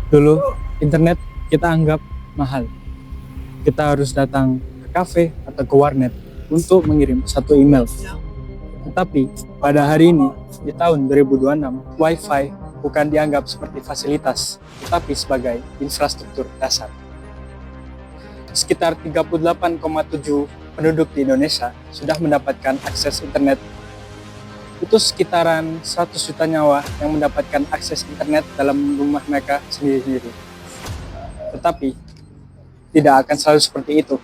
Dulu internet kita anggap mahal. Kita harus datang ke kafe atau ke warnet untuk mengirim satu email. Tetapi pada hari ini, di tahun 2026, Wi-Fi bukan dianggap seperti fasilitas, tetapi sebagai infrastruktur dasar. Sekitar 38,7 penduduk di Indonesia sudah mendapatkan akses internet. Itu sekitaran 100 juta nyawa yang mendapatkan akses internet dalam rumah mereka sendiri-sendiri. Tetapi, tidak akan selalu seperti itu.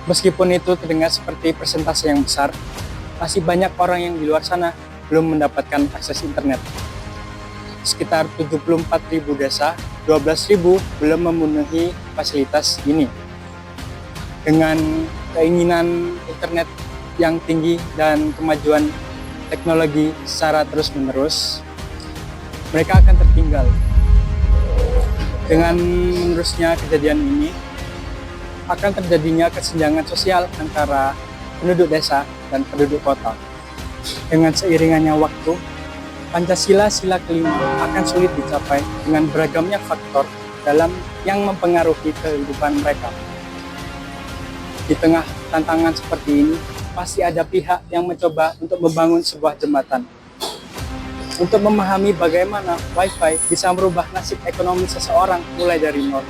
Meskipun itu terdengar seperti persentase yang besar, masih banyak orang yang di luar sana belum mendapatkan akses internet. Sekitar 74.000 desa, 12.000 belum memenuhi fasilitas ini. Dengan keinginan internet yang tinggi dan kemajuan teknologi secara terus-menerus, mereka akan tertinggal. Dengan menerusnya kejadian ini, akan terjadinya kesenjangan sosial antara penduduk desa dan penduduk kota. Dengan seiringannya waktu, Pancasila sila kelima akan sulit dicapai dengan beragamnya faktor dalam yang mempengaruhi kehidupan mereka. Di tengah tantangan seperti ini, pasti ada pihak yang mencoba untuk membangun sebuah jembatan untuk memahami bagaimana Wi-Fi bisa merubah nasib ekonomi seseorang mulai dari nol.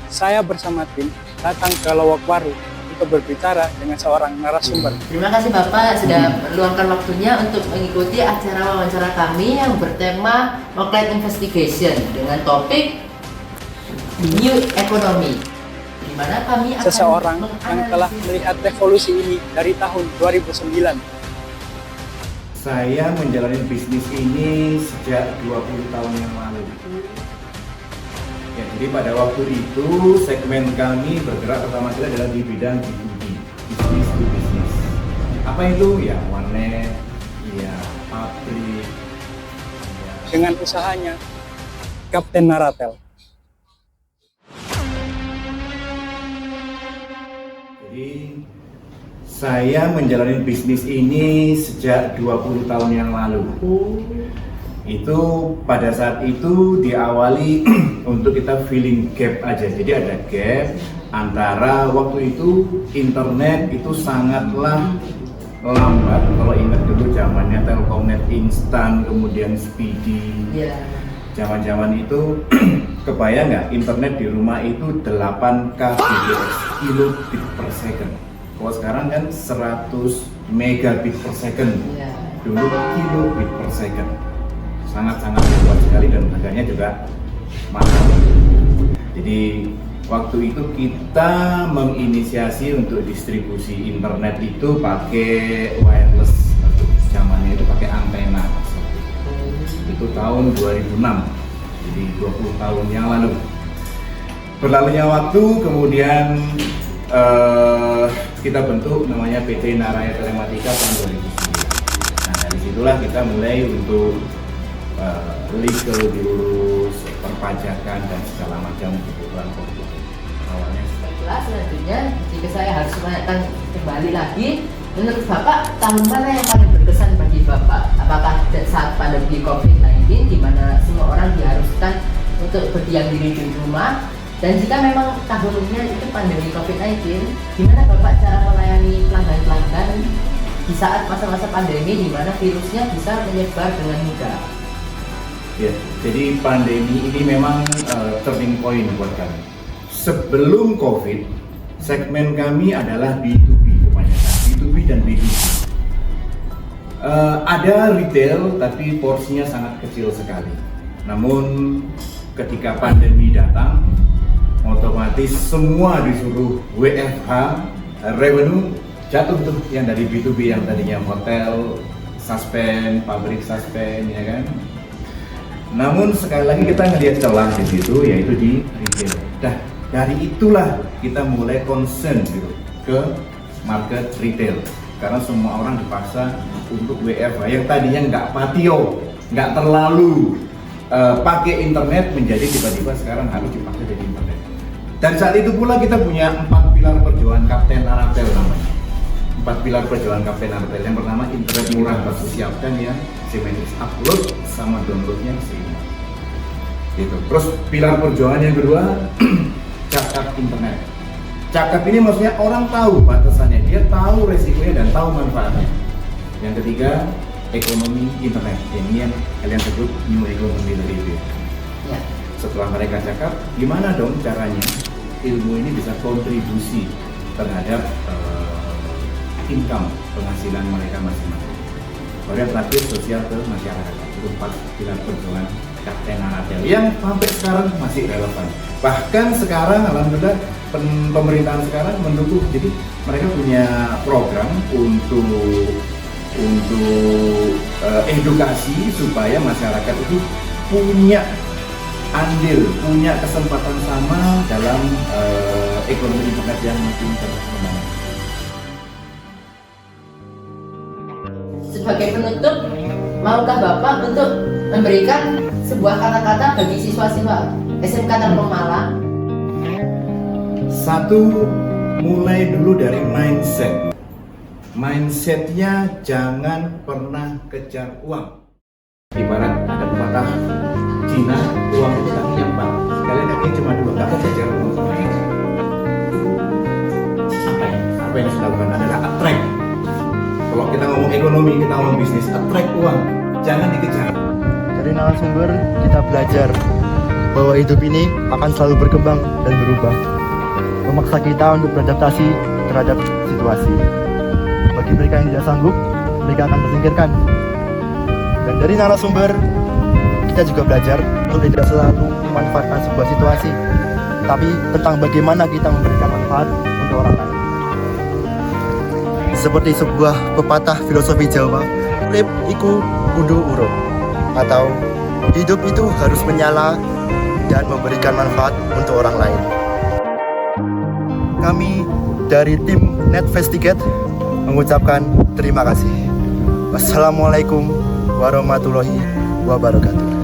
Saya bersama tim datang ke Lowokwaru untuk berbicara dengan seorang narasumber. Terima kasih Bapak sudah meluangkan waktunya untuk mengikuti acara wawancara kami yang bertema Moklet Investigation dengan topik New Economy, di mana kami akan seseorang yang telah melihat revolusi ini dari tahun 2009. Saya menjalani bisnis ini sejak 20 tahun yang lalu. Ya, jadi pada waktu itu segmen kami bergerak pertama kali adalah di bidang B2B, bisnis to bisnis. Apa itu? Ya warnet, ya pabrik. Ya. Dengan usahanya Kapten Naratel. Jadi saya menjalani bisnis ini sejak 20 tahun yang lalu. Itu pada saat itu diawali untuk kita filling gap aja. Jadi ada gap antara waktu itu internet itu sangatlah lambat. Kalau ingat dulu zamannya Telkomnet instan, kemudian speedy. Zaman-zaman itu kebayang nggak internet di rumah itu 8 kbps, kilobit per second. Kalau sekarang kan 100 megabit per second, dulu kilobit per second. Sangat-sangat kuat sekali dan harganya juga mahal. Jadi waktu itu kita menginisiasi untuk distribusi internet itu pakai wireless. Zamannya itu pakai antena. Itu tahun 2006, jadi 20 tahun yang lalu. Berlalunya waktu, kemudian kita bentuk namanya PT Naraya Telematika tahun 2009. Nah dari situlah kita mulai untuk legal diurus, perpajakan dan segala macam kebutuhan pokok. Awalnya baiklah, selanjutnya jika saya harus menanyakan kembali lagi, menurut Bapak tahun mana yang paling berkesan bagi Bapak? Apakah saat pandemi COVID-19 di mana semua orang diharuskan untuk berdiam diri di rumah? Dan jika memang tahunnya itu pandemi COVID-19, gimana Bapak cara melayani pelanggan-pelanggan di saat masa-masa pandemi di mana virusnya bisa menyebar dengan mudah? Ya, jadi pandemi ini memang turning point buat kami. Sebelum COVID, segmen kami adalah B2B kebanyakan, B2B dan B2C. Ada retail, tapi porsinya sangat kecil sekali. Namun ketika pandemi datang, otomatis semua disuruh WFH, revenue jatuh tuh yang dari B2B yang tadinya hotel, suspend, pabrik suspend, ya kan. Namun sekali lagi kita ngelihat celah di situ, yaitu di retail. Dari itulah kita mulai concern gitu ke market retail, karena semua orang dipaksa untuk WFH yang tadinya nggak patio, nggak terlalu pakai internet, menjadi tiba-tiba sekarang harus dipakai jadi internet. Dan saat itu pula kita punya 4 pilar perjuangan Kapten Naratel namanya. 4 pilar perjuangan Kapten Naratel. Yang pertama, internet murah harus disiapkan ya, simetris upload sama downloadnya seimbang. Gitu. Terus pilar perjuangan yang kedua, cakap internet. Cakap ini maksudnya orang tahu batasannya, dia tahu resikonya dan tahu manfaatnya. Yang ketiga, ekonomi internet. Ini yang kalian sebut new economy tadi itu. Ya. Setelah mereka cakap, gimana dong caranya ilmu ini bisa kontribusi terhadap income penghasilan mereka masing-masing. Baru yang terakhir, sosial ke masyarakat. Itu 4 pilar perjuangan Kapten Anatel yang sampai sekarang masih relevan. Bahkan sekarang alhamdulillah pemerintahan sekarang mendukung. Jadi mereka punya program untuk edukasi supaya masyarakat itu punya andil, punya kesempatan sama dalam ekonomi internet yang makin berkembang. Sebagai penutup, maukah Bapak untuk memberikan sebuah kata-kata bagi siswa-siswa SMK Telkom Malang? Satu, mulai dulu dari mindset. Mindsetnya jangan pernah kejar uang. Ibarat ada pepatah Cina, uang itu kakinya 4. Sekalian kakinya cuma 2, nggak kejar uang. Apa yang harus dilakukan adalah attract. Kalau kita ngomong ekonomi, kita ngomong bisnis, attract uang, jangan dikejar. Dari narasumber kita belajar bahwa hidup ini akan selalu berkembang dan berubah, memaksa kita untuk beradaptasi terhadap situasi. Bagi mereka yang tidak sanggup, mereka akan tersingkirkan. Dan dari narasumber kita juga belajar untuk tidak selalu memanfaatkan sebuah situasi, tapi tentang bagaimana kita memberikan manfaat untuk orang lain. Seperti sebuah pepatah filosofi Jawa, urip iku kudu urip, atau hidup itu harus menyala dan memberikan manfaat untuk orang lain. Kami dari tim Netvestigate mengucapkan terima kasih. Wassalamualaikum warahmatullahi wabarakatuh.